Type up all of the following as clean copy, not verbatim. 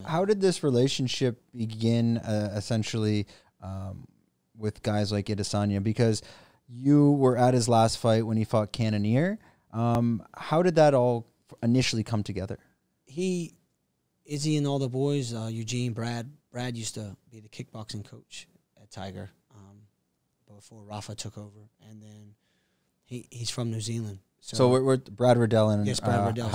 How did this relationship begin, essentially, with guys like Adesanya? Because you were at his last fight when he fought Cannonier. How did that all initially come together? Izzy and all the boys, Eugene, Brad used to be the kickboxing coach at Tiger before Rafa took over. And then he's from New Zealand. So we're Brad Riddell and yes, Brad Riddell,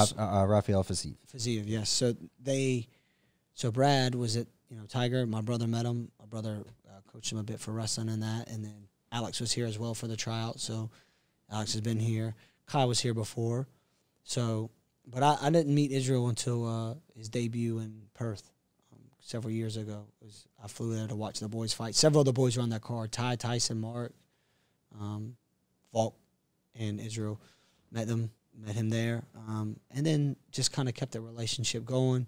Rafael Fiziev. Fiziev, yes. So Brad was at Tiger. My brother met him. My brother coached him a bit for wrestling and that. And then Alex was here as well for the tryout. So Alex has been here. Kai was here before. So, but I didn't meet Israel until his debut in Perth several years ago. I flew there to watch the boys fight. Several of the boys were on that card. Ty, Tyson, Mark, Volk, and Israel. Met him there. And then just kind of kept the relationship going.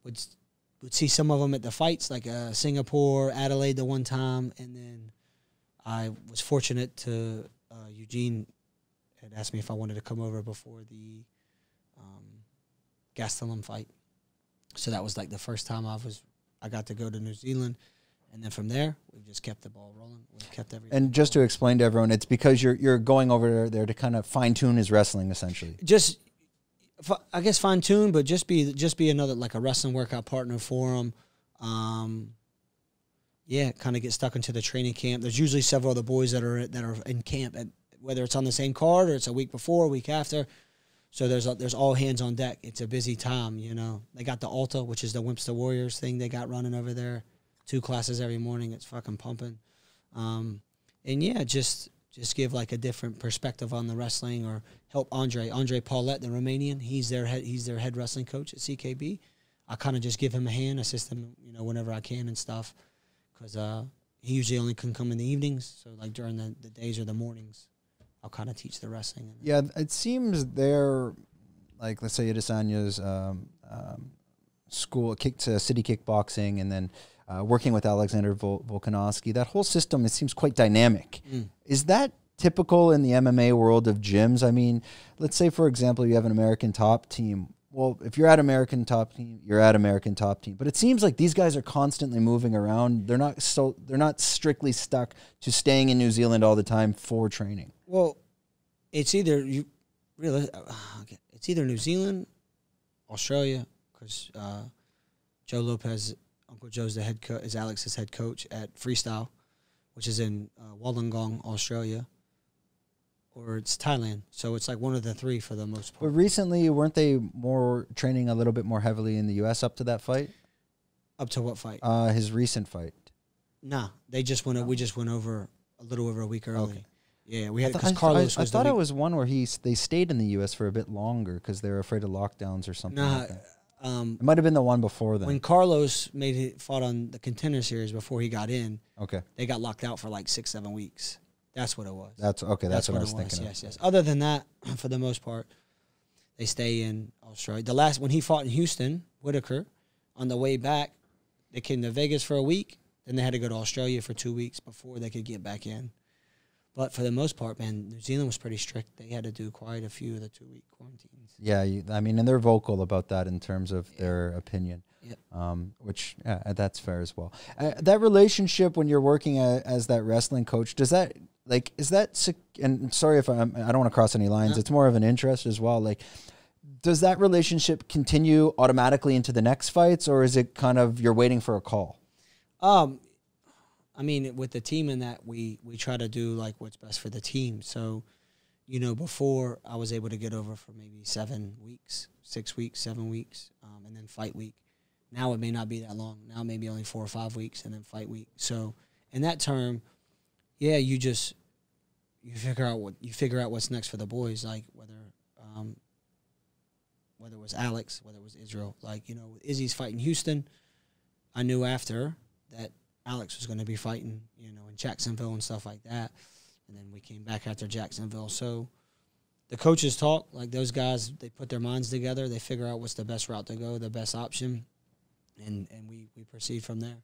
Would see some of them at the fights, like Singapore, Adelaide the one time. And then I was fortunate to, Eugene had asked me if I wanted to come over before the Gastelum fight. So that was like the first time I got to go to New Zealand. And then from there, we've just kept the ball rolling. We've kept everything. And just to explain to everyone, it's because you're going over there to kind of fine-tune his wrestling, essentially. Just, I guess, fine-tune, but just be another, like a wrestling workout partner for him. Yeah, kind of get stuck into the training camp. There's usually several of the boys that are in camp, whether it's on the same card or it's a week before, a week after. So there's all hands on deck. It's a busy time, They got the Alta, which is the Wimps to Warriors thing they got running over there. 2 classes every morning. It's fucking pumping. And yeah, just give like a different perspective on the wrestling, or help Andre Paulette, the Romanian. He's their head wrestling coach at CKB. I kind of just give him a hand, assist him, whenever I can and stuff, because he usually only can come in the evenings. So like during the days or the mornings, I'll kind of teach the wrestling. Yeah, it seems they're like, let's say Adesanya's school city kickboxing, and then working with Alexander Volkanovski. That whole system, it seems quite dynamic. Is that typical in the MMA world of gyms? I mean, let's say, for example, you have an American Top Team. Well, if you're at American Top Team, you're at American Top Team. But it seems like these guys are constantly moving around. They're not strictly stuck to staying in New Zealand all the time for training. Well, it's either it's either New Zealand, Australia, because Joe Lopez, Uncle Joe's is Alex's head coach at Freestyle, which is in Wollongong, Australia, or it's Thailand. So it's like one of the three for the most part. But recently, weren't they more training a little bit more heavily in the U.S. up to that fight? Up to what fight? His recent fight. Nah, they just went. We just went over a little over a week early. Okay. Yeah, we had because Carlos. I thought it was one where they stayed in the U.S. for a bit longer because they were afraid of lockdowns or something. Nah, like that. It might have been the one before then. When Carlos fought on the Contender Series before he got in, okay, they got locked out for like 6-7 weeks. That's what it was. That's okay. That's what I was thinking. Yes. Other than that, for the most part, they stay in Australia. The last when he fought in Houston, Whitaker, on the way back, they came to Vegas for a week. Then they had to go to Australia for 2 weeks before they could get back in. But for the most part, man, New Zealand was pretty strict. They had to do quite a few of the 2-week quarantines. Yeah, and they're vocal about that in terms of their opinion, which that's fair as well. That relationship when you're working as that wrestling coach, is that, and sorry if I don't want to cross any lines, it's more of an interest as well. Like, does that relationship continue automatically into the next fights, or is it kind of you're waiting for a call? I mean, with the team in that, we try to do like what's best for the team. So, before I was able to get over for maybe 7 weeks, 6 weeks, 7 weeks, and then fight week. Now it may not be that long. Now maybe only 4 or 5 weeks, and then fight week. So in that term, yeah, you figure out what's next for the boys. Like whether it was Alex, whether it was Israel. Like with Izzy's fighting Houston, I knew after that Alex was going to be fighting, in Jacksonville and stuff like that. And then we came back after Jacksonville. So the coaches talk, like those guys, they put their minds together. They figure out what's the best route to go, the best option, and we proceed from there.